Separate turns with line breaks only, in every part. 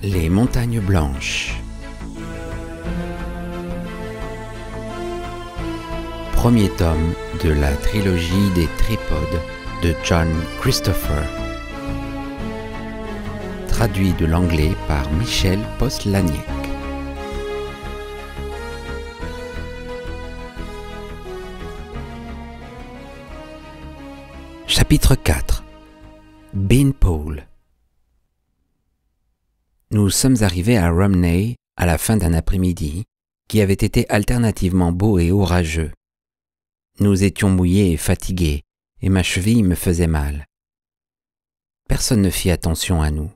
Les montagnes blanches. Premier tome de la trilogie des Tripodes de John Christopher. Traduit de l'anglais par Michel Postlaniec. Chapitre 4. Beanpole. Nous sommes arrivés à Romney à la fin d'un après-midi qui avait été alternativement beau et orageux. Nous étions mouillés et fatigués, et ma cheville me faisait mal. Personne ne fit attention à nous,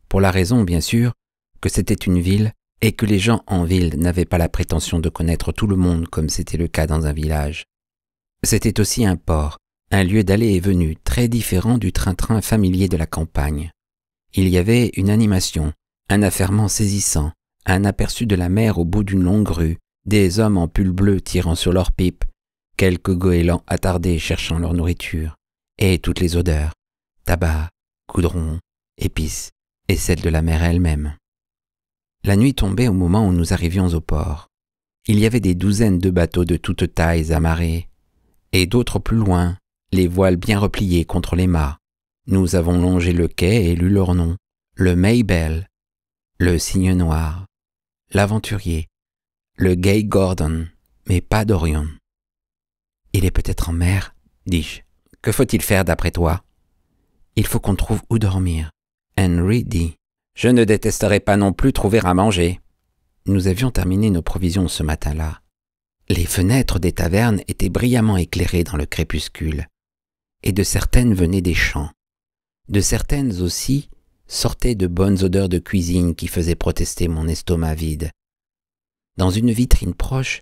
pour la raison, bien sûr, que c'était une ville et que les gens en ville n'avaient pas la prétention de connaître tout le monde comme c'était le cas dans un village. C'était aussi un port, un lieu d'aller et venue très différent du train-train familier de la campagne. Il y avait une animation, un affairement saisissant, un aperçu de la mer au bout d'une longue rue, des hommes en pull bleu tirant sur leurs pipes, quelques goélands attardés cherchant leur nourriture, et toutes les odeurs, tabac, goudron, épices, et celle de la mer elle-même. La nuit tombait au moment où nous arrivions au port. Il y avait des douzaines de bateaux de toutes tailles amarrés, et d'autres plus loin, les voiles bien repliées contre les mâts. Nous avons longé le quai et lu leur nom, le Maybelle, le Cygne Noir, l'Aventurier, le Gay Gordon, mais pas d'Orion. « Il est peut-être en mer, dis-je. Que faut-il faire d'après toi ? » ?»« Il faut qu'on trouve où dormir. » Henry dit. « Je ne détesterais pas non plus trouver à manger. » Nous avions terminé nos provisions ce matin-là. Les fenêtres des tavernes étaient brillamment éclairées dans le crépuscule, et de certaines venaient des champs. De certaines aussi sortaient de bonnes odeurs de cuisine qui faisaient protester mon estomac vide. Dans une vitrine proche,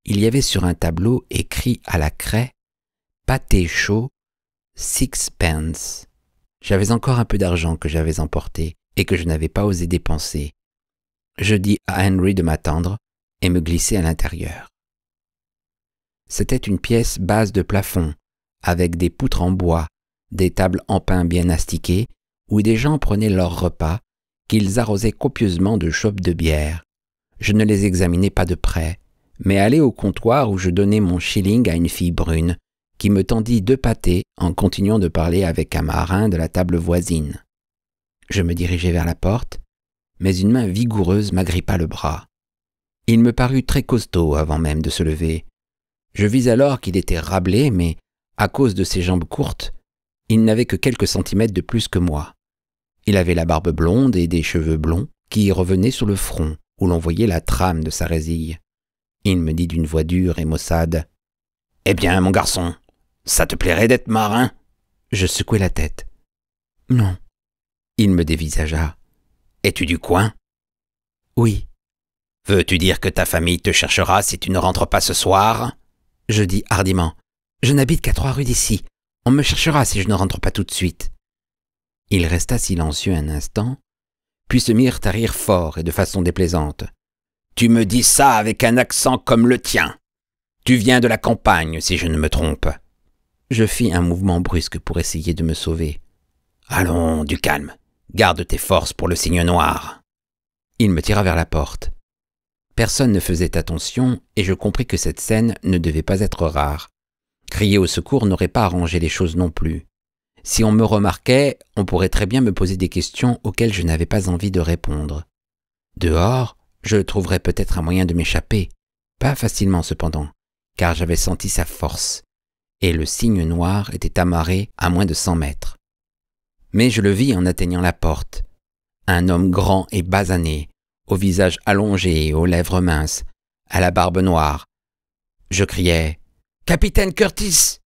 il y avait sur un tableau écrit à la craie « Pâté chaud, 6 pence ». J'avais encore un peu d'argent que j'avais emporté et que je n'avais pas osé dépenser. Je dis à Henry de m'attendre et me glisser à l'intérieur. C'était une pièce basse de plafond, avec des poutres en bois, des tables en pin bien astiquées, où des gens prenaient leur repas, qu'ils arrosaient copieusement de chopes de bière. Je ne les examinais pas de près, mais allai au comptoir où je donnai mon shilling à une fille brune, qui me tendit 2 pâtés en continuant de parler avec un marin de la table voisine. Je me dirigeai vers la porte, mais une main vigoureuse m'agrippa le bras. Il me parut très costaud avant même de se lever. Je vis alors qu'il était râblé, mais, à cause de ses jambes courtes, il n'avait que quelques centimètres de plus que moi. Il avait la barbe blonde et des cheveux blonds qui revenaient sur le front, où l'on voyait la trame de sa résille. Il me dit d'une voix dure et maussade : « Eh bien, mon garçon, ça te plairait d'être marin ?» Je secouai la tête. « Non. » Il me dévisagea. « Es-tu du coin ?»« Oui. »« Veux-tu dire que ta famille te cherchera si tu ne rentres pas ce soir ?» Je dis hardiment. « Je n'habite qu'à 3 rues d'ici. On me cherchera si je ne rentre pas tout de suite. » Il resta silencieux un instant, puis se mirent à rire fort et de façon déplaisante. « Tu me dis ça avec un accent comme le tien. Tu viens de la campagne, si je ne me trompe. » Je fis un mouvement brusque pour essayer de me sauver. « Allons, du calme. Garde tes forces pour le Cygne Noir. » Il me tira vers la porte. Personne ne faisait attention et je compris que cette scène ne devait pas être rare. Crier au secours n'aurait pas arrangé les choses non plus. Si on me remarquait, on pourrait très bien me poser des questions auxquelles je n'avais pas envie de répondre. Dehors, je trouverais peut-être un moyen de m'échapper. Pas facilement cependant, car j'avais senti sa force, et le Cygne Noir était amarré à moins de 100 mètres. Mais je le vis en atteignant la porte. Un homme grand et basané, au visage allongé et aux lèvres minces, à la barbe noire. Je criai « Capitaine Curtis !»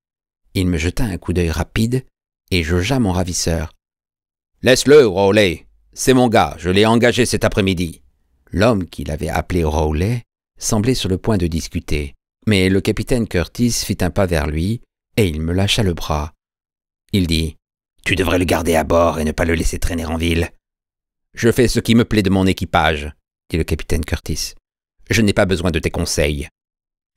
Il me jeta un coup d'œil rapide et jaugea mon ravisseur. « Laisse-le, Rowley. C'est mon gars, je l'ai engagé cet après-midi. » L'homme qu'il avait appelé Rowley semblait sur le point de discuter, mais le capitaine Curtis fit un pas vers lui et il me lâcha le bras. Il dit « Tu devrais le garder à bord et ne pas le laisser traîner en ville. »« Je fais ce qui me plaît de mon équipage, » dit le capitaine Curtis. « Je n'ai pas besoin de tes conseils. »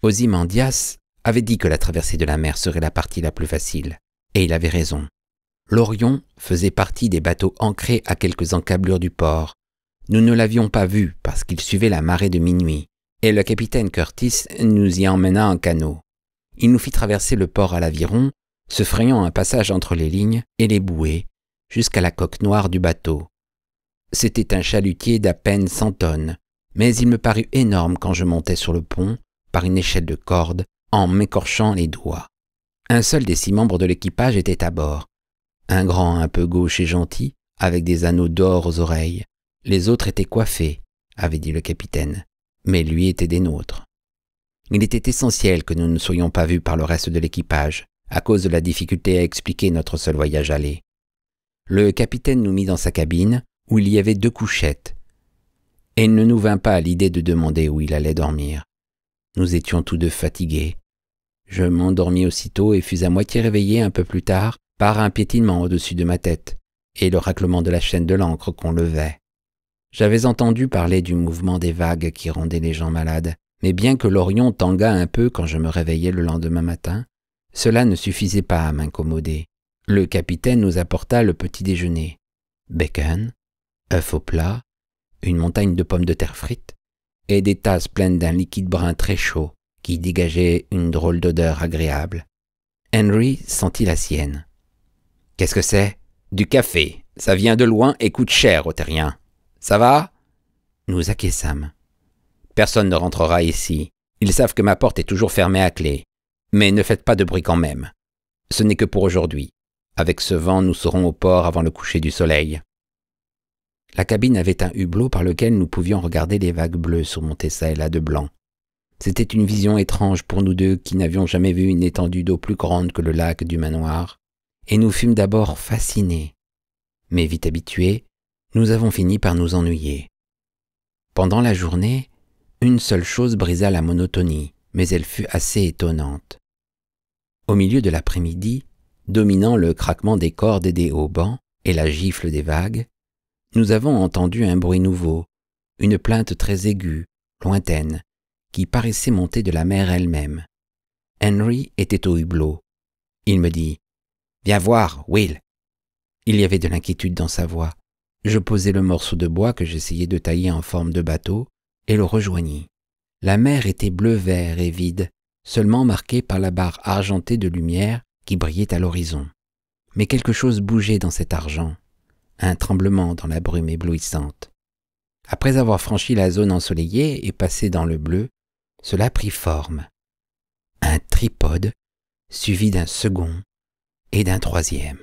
Ozymandias avait dit que la traversée de la mer serait la partie la plus facile, et il avait raison. L'Orion faisait partie des bateaux ancrés à quelques encablures du port, Nous ne l'avions pas vu parce qu'il suivait la marée de minuit, et le capitaine Curtis nous y emmena en canot. Il nous fit traverser le port à l'aviron, se frayant un passage entre les lignes et les bouées, jusqu'à la coque noire du bateau. C'était un chalutier d'à peine 100 tonnes, mais il me parut énorme quand je montais sur le pont, par une échelle de corde, en m'écorchant les doigts. Un seul des 6 membres de l'équipage était à bord. Un grand un peu gauche et gentil, avec des anneaux d'or aux oreilles. Les autres étaient coiffés, avait dit le capitaine, mais lui était des nôtres. Il était essentiel que nous ne soyons pas vus par le reste de l'équipage, à cause de la difficulté à expliquer notre seul voyage aller. Le capitaine nous mit dans sa cabine, où il y avait 2 couchettes, et il ne nous vint pas à l'idée de demander où il allait dormir. Nous étions tous 2 fatigués. Je m'endormis aussitôt et fus à moitié réveillé un peu plus tard par un piétinement au-dessus de ma tête et le raclement de la chaîne de l'ancre qu'on levait. J'avais entendu parler du mouvement des vagues qui rendait les gens malades, mais bien que l'Orion tanguât un peu quand je me réveillai le lendemain matin, cela ne suffisait pas à m'incommoder. Le capitaine nous apporta le petit déjeuner. Bacon, œufs au plat, une montagne de pommes de terre frites et des tasses pleines d'un liquide brun très chaud qui dégageait une drôle d'odeur agréable. Henry sentit la sienne. « Qu'est-ce que c'est ?»« Du café. Ça vient de loin et coûte cher aux terriens. Ça va ?» Nous acquiesçâmes. « Personne ne rentrera ici. Ils savent que ma porte est toujours fermée à clé. Mais ne faites pas de bruit quand même. Ce n'est que pour aujourd'hui. Avec ce vent, nous serons au port avant le coucher du soleil. » La cabine avait un hublot par lequel nous pouvions regarder les vagues bleues surmontées çà et là de blanc. C'était une vision étrange pour nous 2 qui n'avions jamais vu une étendue d'eau plus grande que le lac du manoir, et nous fûmes d'abord fascinés. Mais vite habitués, nous avons fini par nous ennuyer. Pendant la journée, une seule chose brisa la monotonie, mais elle fut assez étonnante. Au milieu de l'après-midi, dominant le craquement des cordes et des haubans et la gifle des vagues, nous avons entendu un bruit nouveau, une plainte très aiguë, lointaine, qui paraissait monter de la mer elle-même. Henry était au hublot. Il me dit « Viens voir, Will !» Il y avait de l'inquiétude dans sa voix. Je posai le morceau de bois que j'essayais de tailler en forme de bateau et le rejoignis. La mer était bleu-vert et vide, seulement marquée par la barre argentée de lumière qui brillait à l'horizon. Mais quelque chose bougeait dans cet argent, un tremblement dans la brume éblouissante. Après avoir franchi la zone ensoleillée et passé dans le bleu, cela prit forme. Un tripode, suivi d'un second et d'un troisième.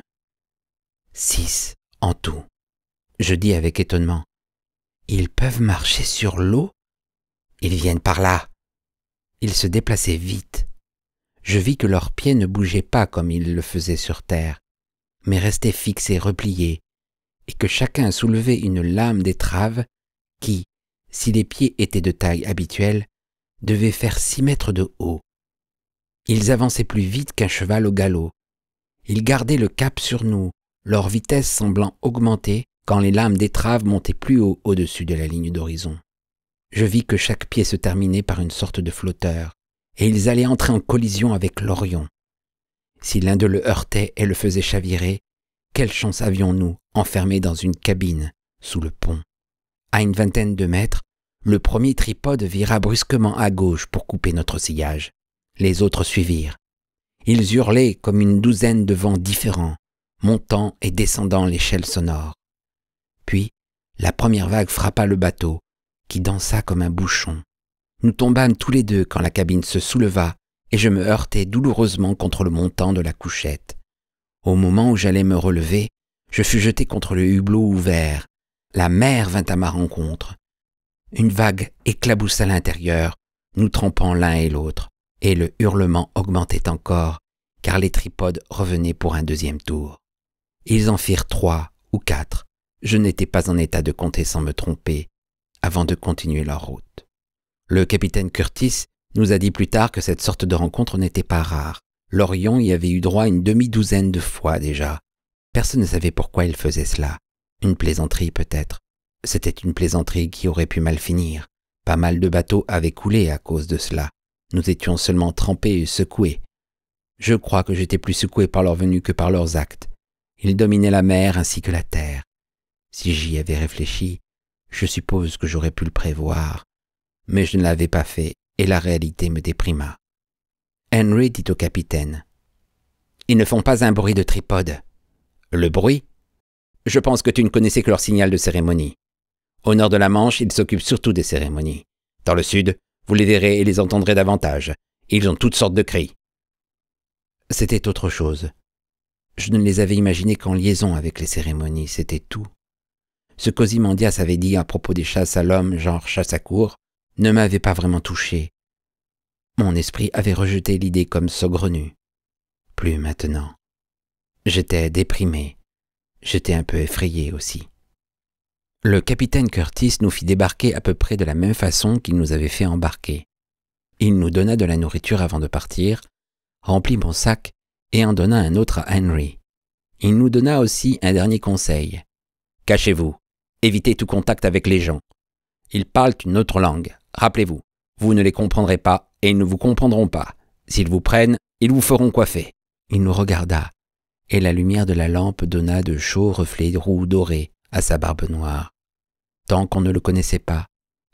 6 en tout. Je dis avec étonnement, « Ils peuvent marcher sur l'eau ? Ils viennent par là. » Ils se déplaçaient vite. Je vis que leurs pieds ne bougeaient pas comme ils le faisaient sur terre, mais restaient fixés, repliés, et que chacun soulevait une lame d'étrave qui, si les pieds étaient de taille habituelle, devait faire 6 mètres de haut. Ils avançaient plus vite qu'un cheval au galop. Ils gardaient le cap sur nous, leur vitesse semblant augmenter quand les lames d'étrave montaient plus haut au-dessus de la ligne d'horizon. Je vis que chaque pied se terminait par une sorte de flotteur, et ils allaient entrer en collision avec l'Orion. Si l'un d'eux le heurtait et le faisait chavirer, quelle chance avions-nous enfermés dans une cabine, sous le pont. À une vingtaine de mètres, le premier tripode vira brusquement à gauche pour couper notre sillage. Les autres suivirent. Ils hurlaient comme une douzaine de vents différents, montant et descendant l'échelle sonore. Puis, la première vague frappa le bateau, qui dansa comme un bouchon. Nous tombâmes tous les 2 quand la cabine se souleva et je me heurtai douloureusement contre le montant de la couchette. Au moment où j'allais me relever, je fus jeté contre le hublot ouvert. La mer vint à ma rencontre. Une vague éclaboussa l'intérieur, nous trempant l'un et l'autre, et le hurlement augmentait encore, car les tripodes revenaient pour un deuxième tour. Ils en firent 3 ou 4, je n'étais pas en état de compter sans me tromper, avant de continuer leur route. Le capitaine Curtis nous a dit plus tard que cette sorte de rencontre n'était pas rare. L'Orion y avait eu droit une demi-douzaine de fois déjà. Personne ne savait pourquoi il faisait cela. Une plaisanterie peut-être. C'était une plaisanterie qui aurait pu mal finir. Pas mal de bateaux avaient coulé à cause de cela. Nous étions seulement trempés et secoués. Je crois que j'étais plus secoué par leur venue que par leurs actes. Ils dominaient la mer ainsi que la terre. Si j'y avais réfléchi, Je suppose que j'aurais pu le prévoir, mais je ne l'avais pas fait et la réalité me déprima. Henry dit au capitaine: « Ils ne font pas un bruit de tripode. »« Le bruit ? Je pense que tu ne connaissais que leur signal de cérémonie. Au nord de la Manche, ils s'occupent surtout des cérémonies. Dans le sud, vous les verrez et les entendrez davantage. Ils ont toutes sortes de cris. » C'était autre chose. Je ne les avais imaginés qu'en liaison avec les cérémonies, c'était tout. Ce qu'Ozymandias avait dit à propos des chasses à l'homme, genre chasse à courre, ne m'avait pas vraiment touché. Mon esprit avait rejeté l'idée comme saugrenue. Plus maintenant. J'étais déprimé. J'étais un peu effrayé aussi. Le capitaine Curtis nous fit débarquer à peu près de la même façon qu'il nous avait fait embarquer. Il nous donna de la nourriture avant de partir, remplit mon sac et en donna un autre à Henry. Il nous donna aussi un dernier conseil. « Cachez-vous, évitez tout contact avec les gens. Ils parlent une autre langue. Rappelez-vous, vous ne les comprendrez pas et ils ne vous comprendront pas. S'ils vous prennent, ils vous feront coiffer. » Il nous regarda, et la lumière de la lampe donna de chauds reflets roux dorés à sa barbe noire. Tant qu'on ne le connaissait pas,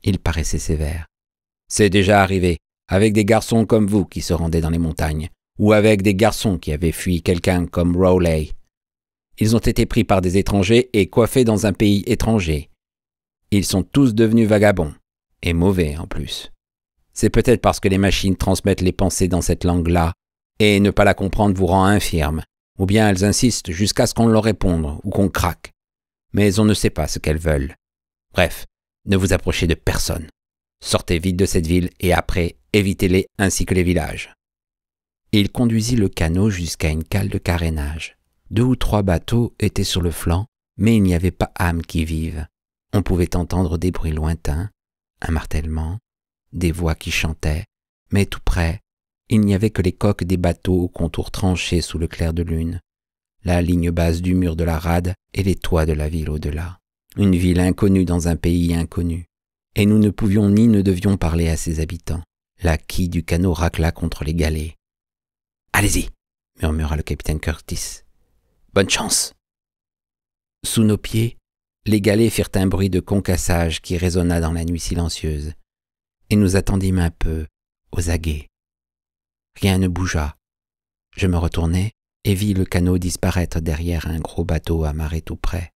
il paraissait sévère. « C'est déjà arrivé, avec des garçons comme vous qui se rendaient dans les montagnes, ou avec des garçons qui avaient fui quelqu'un comme Rowley. Ils ont été pris par des étrangers et coiffés dans un pays étranger. Ils sont tous devenus vagabonds, et mauvais en plus. C'est peut-être parce que les machines transmettent les pensées dans cette langue-là, et ne pas la comprendre vous rend infirme, ou bien elles insistent jusqu'à ce qu'on leur réponde ou qu'on craque. Mais on ne sait pas ce qu'elles veulent. Bref, ne vous approchez de personne. Sortez vite de cette ville et après, évitez-les ainsi que les villages. » Il conduisit le canot jusqu'à une cale de carénage. 2 ou 3 bateaux étaient sur le flanc, mais il n'y avait pas âme qui vive. On pouvait entendre des bruits lointains, un martèlement, des voix qui chantaient, mais tout près, il n'y avait que les coques des bateaux au contour tranché sous le clair de lune, la ligne basse du mur de la rade et les toits de la ville au-delà. Une ville inconnue dans un pays inconnu, et nous ne pouvions ni ne devions parler à ses habitants. La quille du canot racla contre les galets. « Allez-y !» murmura le capitaine Curtis. « Bonne chance !» Sous nos pieds, les galets firent un bruit de concassage qui résonna dans la nuit silencieuse, et nous attendîmes un peu, aux aguets. Rien ne bougea. Je me retournai et vis le canot disparaître derrière un gros bateau amarré tout près.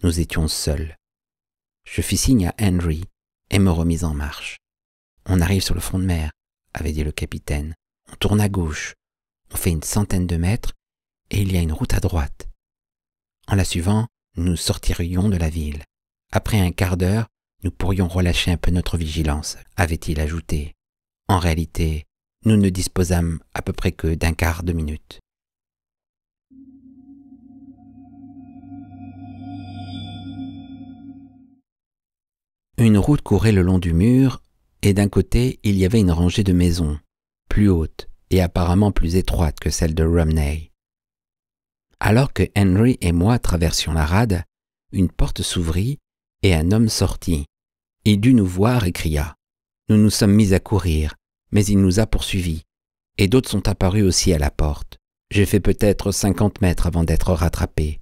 Nous étions seuls. Je fis signe à Henry et me remis en marche. « On arrive sur le front de mer, » avait dit le capitaine. « On tourne à gauche. On fait une centaine de mètres et il y a une route à droite. En la suivant, nous sortirions de la ville. Après un quart d'heure, nous pourrions relâcher un peu notre vigilance, avait-il ajouté. En réalité, nous ne disposâmes à peu près que d'un quart de minute. Une route courait le long du mur, et d'un côté, il y avait une rangée de maisons, plus hautes et apparemment plus étroites que celle de Rumney. Alors que Henry et moi traversions la rade, une porte s'ouvrit et un homme sortit. Il dut nous voir et cria. Nous nous sommes mis à courir, mais il nous a poursuivis, et d'autres sont apparus aussi à la porte. J'ai fait peut-être 50 mètres avant d'être rattrapé.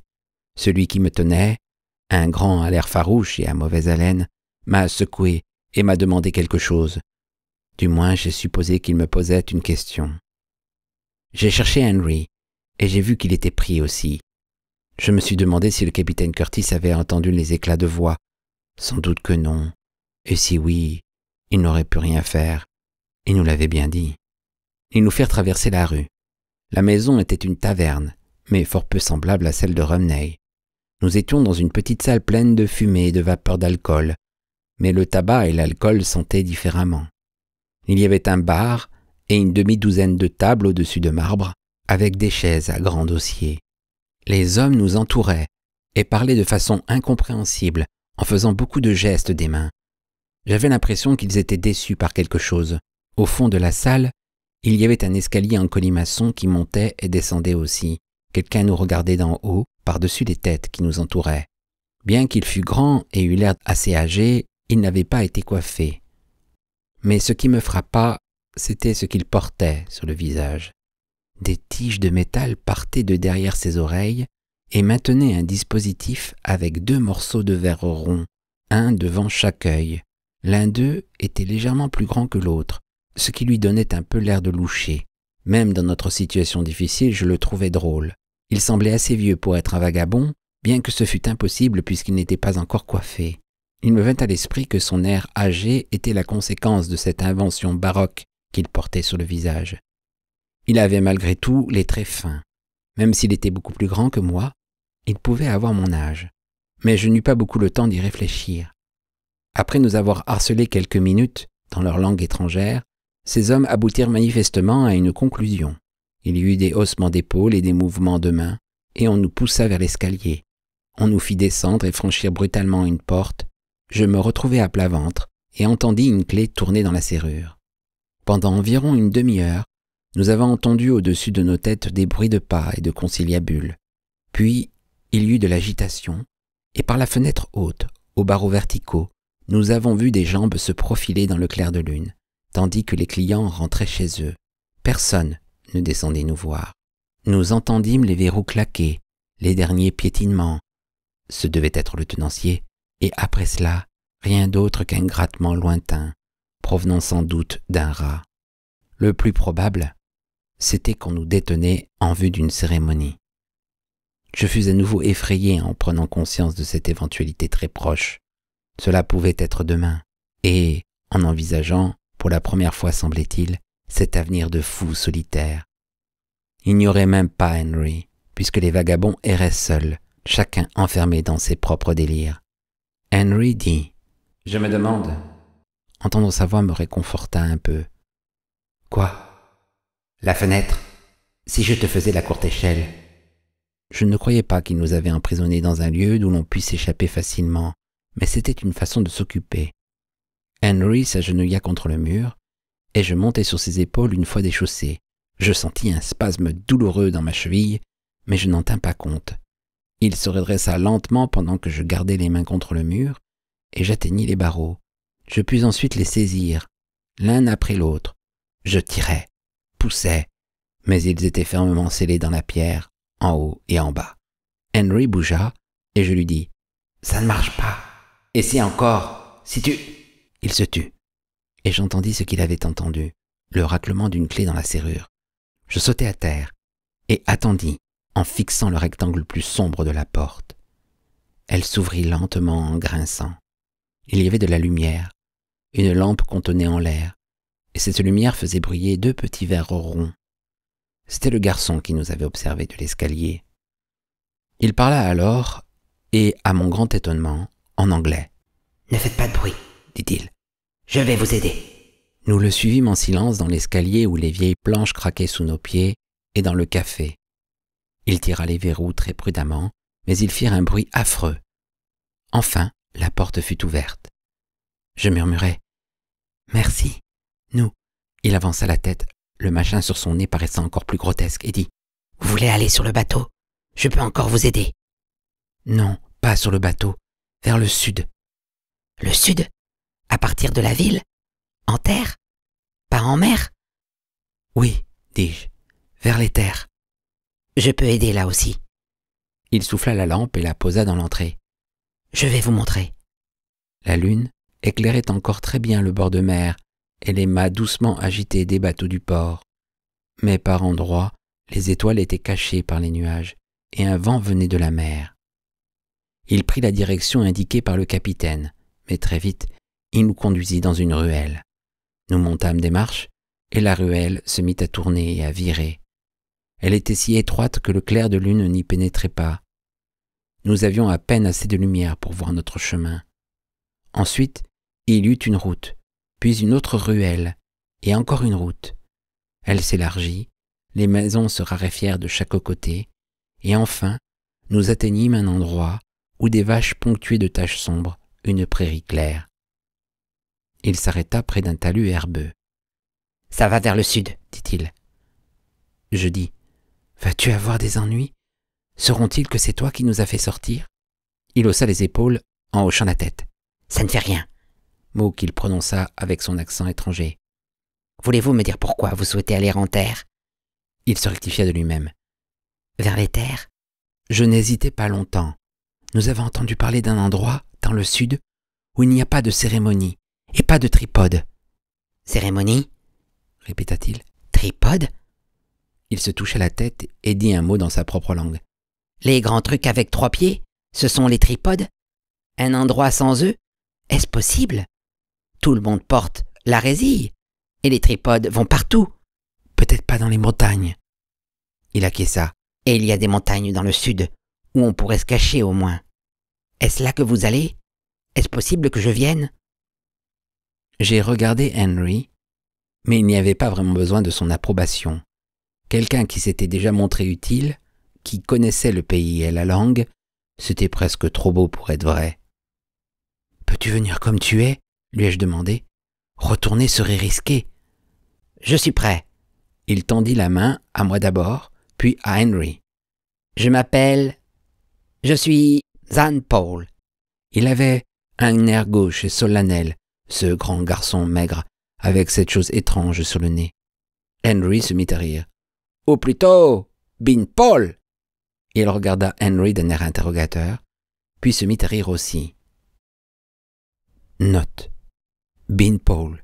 Celui qui me tenait, un grand à l'air farouche et à mauvaise haleine, m'a secoué et m'a demandé quelque chose. Du moins, j'ai supposé qu'il me posait une question. J'ai cherché Henry, et j'ai vu qu'il était pris aussi. Je me suis demandé si le capitaine Curtis avait entendu les éclats de voix. Sans doute que non. Et si oui, il n'aurait pu rien faire. Il nous l'avait bien dit. Ils nous firent traverser la rue. La maison était une taverne, mais fort peu semblable à celle de Rumney. Nous étions dans une petite salle pleine de fumée et de vapeur d'alcool, mais le tabac et l'alcool sentaient différemment. Il y avait un bar et une demi-douzaine de tables au-dessus de marbre, avec des chaises à grands dossiers. Les hommes nous entouraient et parlaient de façon incompréhensible, en faisant beaucoup de gestes des mains. J'avais l'impression qu'ils étaient déçus par quelque chose. Au fond de la salle, il y avait un escalier en colimaçon qui montait et descendait aussi. Quelqu'un nous regardait d'en haut, par-dessus les têtes qui nous entouraient. Bien qu'il fût grand et eût l'air assez âgé, il n'avait pas été coiffé. Mais ce qui me frappa, c'était ce qu'il portait sur le visage. Des tiges de métal partaient de derrière ses oreilles et maintenaient un dispositif avec 2 morceaux de verre rond un devant chaque œil. L'un d'eux était légèrement plus grand que l'autre, ce qui lui donnait un peu l'air de loucher. Même dans notre situation difficile, je le trouvais drôle. Il semblait assez vieux pour être un vagabond, bien que ce fût impossible puisqu'il n'était pas encore coiffé. Il me vint à l'esprit que son air âgé était la conséquence de cette invention baroque qu'il portait sur le visage. Il avait malgré tout les traits fins. Même s'il était beaucoup plus grand que moi, il pouvait avoir mon âge. Mais je n'eus pas beaucoup le temps d'y réfléchir. Après nous avoir harcelés quelques minutes dans leur langue étrangère, ces hommes aboutirent manifestement à une conclusion. Il y eut des haussements d'épaules et des mouvements de mains, et on nous poussa vers l'escalier. On nous fit descendre et franchir brutalement une porte. Je me retrouvai à plat ventre et entendis une clé tourner dans la serrure. Pendant environ une demi-heure, nous avons entendu au-dessus de nos têtes des bruits de pas et de conciliabules. Puis, il y eut de l'agitation, et par la fenêtre haute, aux barreaux verticaux, nous avons vu des jambes se profiler dans le clair de lune, tandis que les clients rentraient chez eux. Personne ne descendait nous voir. Nous entendîmes les verrous claquer, les derniers piétinements. Ce devait être le tenancier, et après cela, rien d'autre qu'un grattement lointain, provenant sans doute d'un rat. Le plus probable, c'était qu'on nous détenait en vue d'une cérémonie. Je fus à nouveau effrayé en prenant conscience de cette éventualité très proche. Cela pouvait être demain, et, en envisageant, pour la première fois semblait-il, cet avenir de fou solitaire. Il n'y aurait même pas Henry, puisque les vagabonds erraient seuls, chacun enfermé dans ses propres délires. Henry dit « Je me demande ». Entendre sa voix me réconforta un peu. « Quoi ?»« La fenêtre. Si je te faisais la courte échelle. » Je ne croyais pas qu'il nous avait emprisonnés dans un lieu d'où l'on puisse échapper facilement, mais c'était une façon de s'occuper. Henry s'agenouilla contre le mur, et je montai sur ses épaules une fois déchaussé. Je sentis un spasme douloureux dans ma cheville, mais je n'en tins pas compte. Il se redressa lentement pendant que je gardais les mains contre le mur, et j'atteignis les barreaux. Je pus ensuite les saisir, l'un après l'autre. Je tirais, poussais, mais ils étaient fermement scellés dans la pierre, en haut et en bas. Henry bougea, et je lui dis « Ça ne marche pas. Essaie encore, si tu… » Il se tut, et j'entendis ce qu'il avait entendu, le raclement d'une clé dans la serrure. Je sautai à terre, et attendis, en fixant le rectangle plus sombre de la porte. Elle s'ouvrit lentement en grinçant. Il y avait de la lumière, une lampe contenait en l'air, et cette lumière faisait briller 2 petits verres ronds. C'était le garçon qui nous avait observés de l'escalier. Il parla alors, et, à mon grand étonnement, en anglais. « Ne faites pas de bruit, dit-il. Je vais vous aider. » Nous le suivîmes en silence dans l'escalier où les vieilles planches craquaient sous nos pieds, et dans le café. Il tira les verrous très prudemment, mais ils firent un bruit affreux. Enfin, la porte fut ouverte. Je murmurai « Merci, nous ». Il avança la tête, le machin sur son nez paraissant encore plus grotesque, et dit « Vous voulez aller sur le bateau? Je peux encore vous aider. » « Non, pas sur le bateau, vers le sud. »« Le sud? À partir de la ville? En terre? Pas en mer? »« Oui, dis-je, vers les terres. »« Je peux aider là aussi. » Il souffla la lampe et la posa dans l'entrée. « Je vais vous montrer. » La lune éclairait encore très bien le bord de mer et les mâts doucement agités des bateaux du port. Mais par endroits, les étoiles étaient cachées par les nuages et un vent venait de la mer. Il prit la direction indiquée par le capitaine, mais très vite, il nous conduisit dans une ruelle. Nous montâmes des marches, et la ruelle se mit à tourner et à virer. Elle était si étroite que le clair de lune n'y pénétrait pas. Nous avions à peine assez de lumière pour voir notre chemin. Ensuite, il y eut une route, puis une autre ruelle, et encore une route. Elle s'élargit, les maisons se raréfièrent de chaque côté, et enfin, nous atteignîmes un endroit où des vaches ponctuaient de taches sombres une prairie claire. Il s'arrêta près d'un talus herbeux. « Ça va vers le sud, dit-il. » Je dis « Vas-tu avoir des ennuis? Sauront-ils que c'est toi qui nous as fait sortir ?» Il haussa les épaules en hochant la tête. « Ça ne fait rien », mot qu'il prononça avec son accent étranger. « Voulez-vous me dire pourquoi vous souhaitez aller en terre ?» Il se rectifia de lui-même. « Vers les terres ?» Je n'hésitai pas longtemps. Nous avons entendu parler d'un endroit, dans le sud, où il n'y a pas de cérémonie et pas de tripode. » »«
Cérémonie ?»
répéta-t-il.
« Tripode ?»
Il se toucha la tête et dit un mot dans sa propre langue.
« Les grands trucs avec 3 pieds, ce sont les tripodes? Un endroit sans eux? Est-ce possible? Tout le monde porte la résille, et les tripodes vont partout. »«
Peut-être pas dans les montagnes. » Il acquiesça.
« Et il y a des montagnes dans le sud, où on pourrait se cacher au moins. Est-ce là que vous allez? Est-ce possible que je vienne? »
J'ai regardé Henry, mais il n'y avait pas vraiment besoin de son approbation. Quelqu'un qui s'était déjà montré utile, qui connaissait le pays et la langue, c'était presque trop beau pour être vrai. « Peux-tu venir comme tu es ?» lui ai-je demandé. « Retourner serait risqué. »«
Je suis prêt. »
Il tendit la main, à moi d'abord, puis à Henry.
« Je suis Zan Paul. »
Il avait un air gauche et solennel, ce grand garçon maigre, avec cette chose étrange sur le nez. Henry se mit à rire. « Ou plutôt, Bin Paul !» Il regarda Henry d'un air interrogateur, puis se mit à rire aussi. Note. Bin Paul.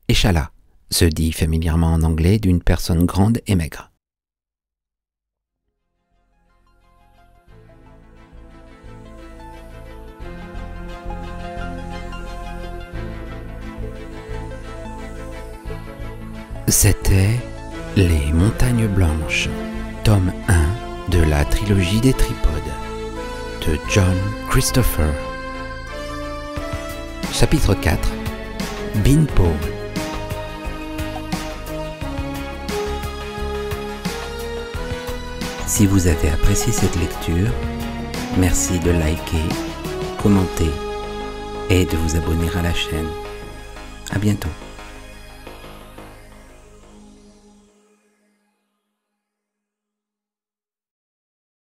Échalas, se dit familièrement en anglais d'une personne grande et maigre. C'était Les Montagnes Blanches, tome 1 de la trilogie des tripodes, de John Christopher. Chapitre 4. Bin Paul. Si vous avez apprécié cette lecture, merci de liker, commenter et de vous abonner à la chaîne. À bientôt.